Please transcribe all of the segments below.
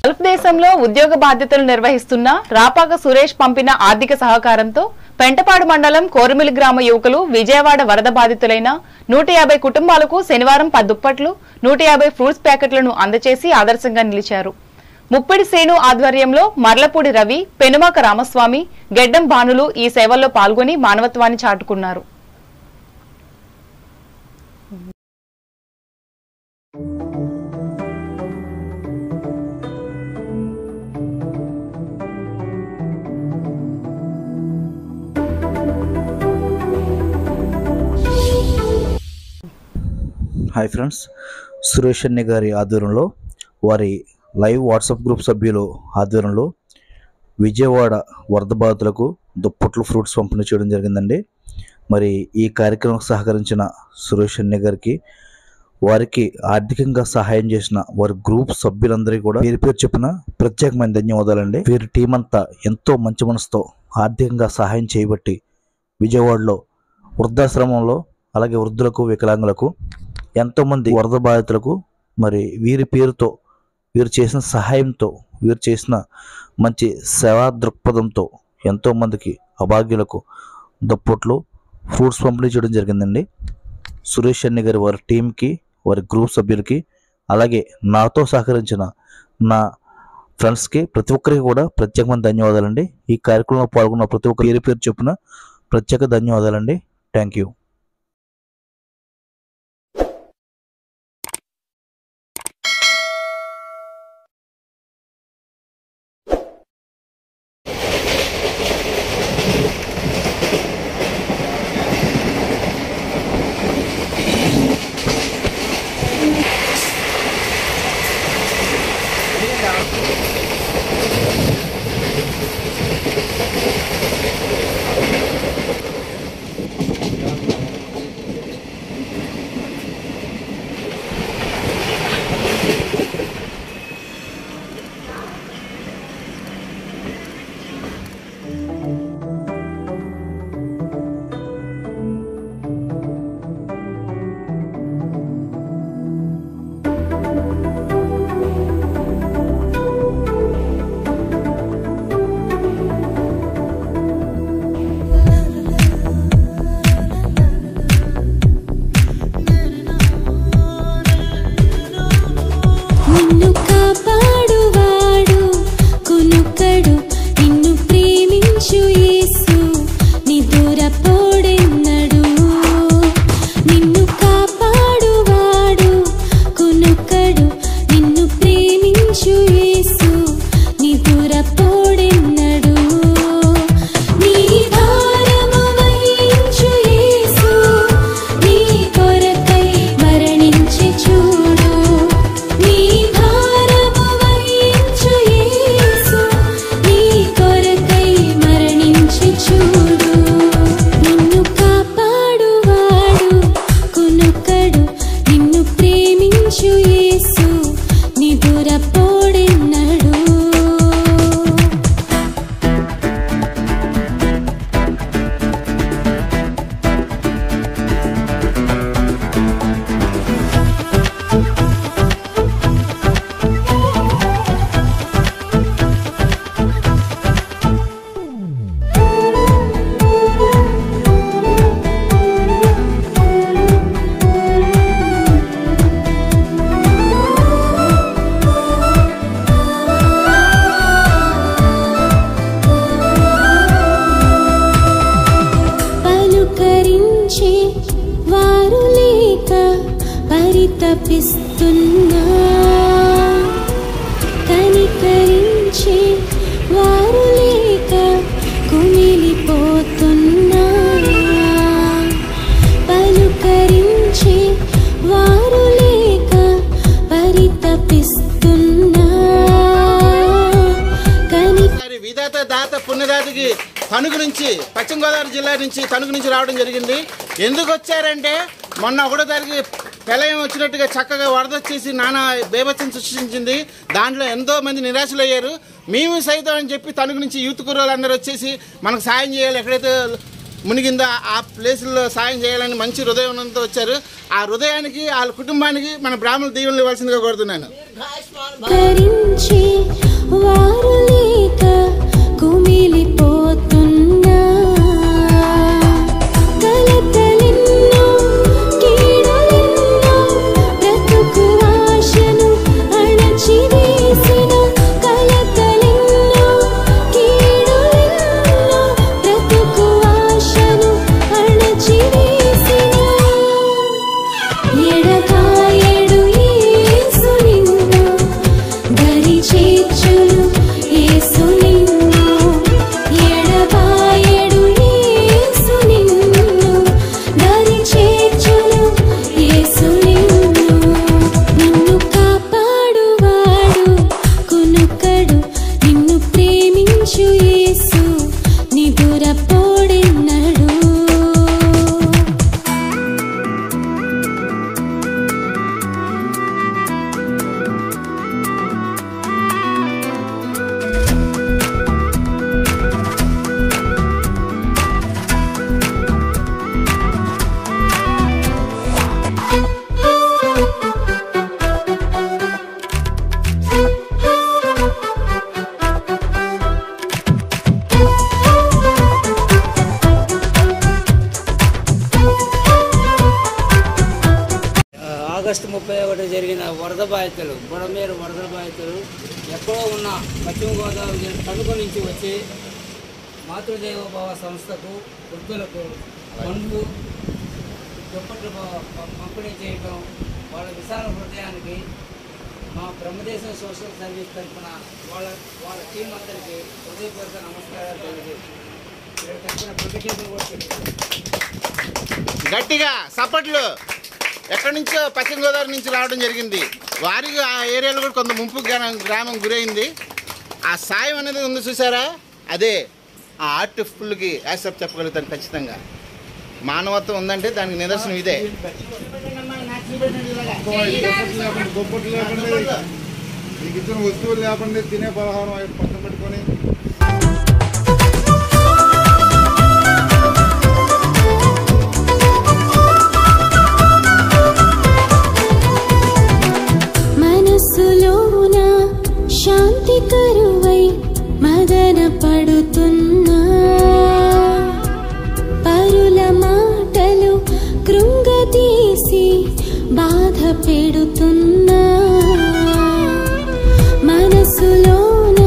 Gulf దేశంలో ఉద్యోగ బాధ్యతలు నిర్వహిస్తున్న రాపాక సురేష్ పంపిన ఆర్థిక సహకారంతో పెంటపాడు మండలం కోరుమిలి గ్రామ యువకులు విజయవాడ వరద బాధితులైన 150 కుటుంబాలకు శనివారం 10 దుప్పట్లు 150 ఫ్రూట్స్ ప్యాకెట్లను అందజేసి ఆదర్శంగా నిలిచారు. ముప్పిడి సేను ఆధ్వర్యంలో మర్లపూడి రవి, పెనుమాక రామస్వామి, గెడ్డం భానులు ఈ సేవల్లో పాల్గొని మానవత్వాన్ని చాటుకున్నారు. హాయ్ ఫ్రెండ్స్, సురేష్ అన్న గారి ఆధ్వర్యంలో వారి లైవ్ వాట్సాప్ గ్రూప్ సభ్యులు ఆధ్వర్యంలో విజయవాడ వరద బాధితులకు దుప్పట్లు ఫ్రూట్స్ పంపిణీ చేయడం జరిగిందండి. మరి ఈ కార్యక్రమం సహకరించిన సురేష్ అన్న గారికి, వారికి ఆర్థికంగా సహాయం చేసిన వారి గ్రూప్ సభ్యులందరికీ కూడా పేరు పేరు చెప్పిన ప్రత్యేకమైన ధన్యవాదాలండి. వీరి టీం అంతా ఎంతో మంచి మనసుతో ఆర్థికంగా సహాయం చేయబట్టి విజయవాడలో వృద్ధాశ్రమంలో అలాగే వృద్ధులకు వికలాంగులకు ఎంతోమంది వరద బాధితులకు మరి వీరి పేరుతో వీరు చేసిన సహాయంతో వీరు చేసిన మంచి సేవా దృక్పథంతో ఎంతోమందికి అభాగ్యులకు దుప్పట్లు ఫ్రూట్స్ పంపిణీ చేయడం జరిగిందండి. సురేష్ అన్న గారి వారి టీంకి, వారి గ్రూప్ సభ్యులకి, అలాగే నాతో సహకరించిన నా ఫ్రెండ్స్కి ప్రతి ఒక్కరికి కూడా ప్రత్యేకమైన ధన్యవాదాలండి. ఈ కార్యక్రమంలో పాల్గొన్న ప్రతి ఒక్క పేరు పేరు చొప్పున ప్రత్యేక ధన్యవాదాలండి. Thank you. తపిస్తున్నా కనికరించి వారు లేక కుమిలిపోతున్నా పలుకరించి వారు లేక పరితపిస్తున్నా విధాత దాత పుణ్యదాతకి తణుకు నుంచి పశ్చిమ గోదావరి జిల్లా నుంచి తణుకు నుంచి రావడం జరిగింది. ఎందుకు వచ్చారంటే మొన్న 1వ తారీఖు ప్రళయం వచ్చినట్టుగా చక్కగా వరద వచ్చేసి నానా బేభత్సం సృష్టించింది. దాంట్లో ఎంతో మంది నిరాశలు అయ్యారు. మేము సైతం అని చెప్పి తణుకు నుంచి యూత్ కుర్రోళ్ళందరూ వచ్చేసి మనకు సాయం చేయాలి, ఎక్కడైతే మునిగిందో ఆ ప్లేసుల్లో సాయం చేయాలని మంచి హృదయంతో వచ్చారు. ఆ హృదయానికి వాళ్ళ కుటుంబానికి మన బ్రాహ్మణ దీవెనలు ఇవ్వాల్సిందిగా కోరుతున్నాను. చేర్చును యేసు నిన్ను ఎడబాయడు యేసు నిన్ను దరి చేర్చును యేసు నిన్ను నిన్ను కాపాడువాడు కొనుకడు నిన్ను ప్రేమించు యేసు నిదురపోడెన్నడు ఆగస్టు 31 జరిగిన వరద బాధితులు బుడమేరు వరద బాధితులు ఎక్కడో ఉన్న పశ్చిమ గోదావరి జిల్లా తణుకు నుంచి వచ్చి మాతృదేవోభవ సంస్థకు వృద్ధులకు పండ్లు దుప్పట్లు పంపిణీ చేయటం వాళ్ళ విశాల హృదయానికి మా బ్రహ్మదేశం సోషల్ సర్వీస్ తరఫున వాళ్ళ టీం అందరికీ హృదయపూర్వక నమస్కారాలు తెలియజేస్తాను. గట్టిగా సపట్లు. ఎక్కడి నుంచో పశ్చిమ గోదావరి నుంచి రావడం జరిగింది. వారికి ఆ ఏరియాలో కూడా కొంత ముంపు గ్రామం గురైంది. ఆ సాయం అనేది ఉంది చూసారా, అదే ఆ ఆర్టిఫుల్కి యాక్సెప్ట్ చెప్పగలుగుతాను ఖచ్చితంగా. మానవత్వం ఉందంటే దానికి నిదర్శనం ఇదే. వస్తువులు లేకుండా తినే పలహారం పక్కన పెట్టుకొని మనసులోన శాంతి కరువై మదన పడుతున్నా పరుల మాటలు కృంగతీసి బాధ పెడుతున్నా మనసులోన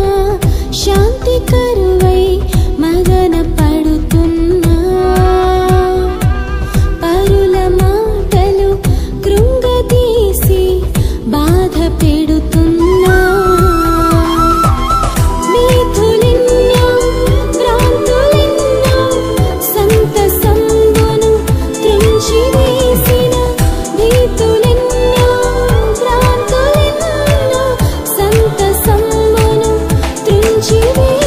శాంతి కరువై మదన పడుతున్నా పరుల మాటలు కృంగతీసి బాధ పెడుతున్నా మీతులెన్నో భ్రాంతులెన్నో సంతసంబును త్రుంచివేసిన మీతులెన్నో భ్రాంతులెన్నో సంతసంబును త్రుంచివేసిన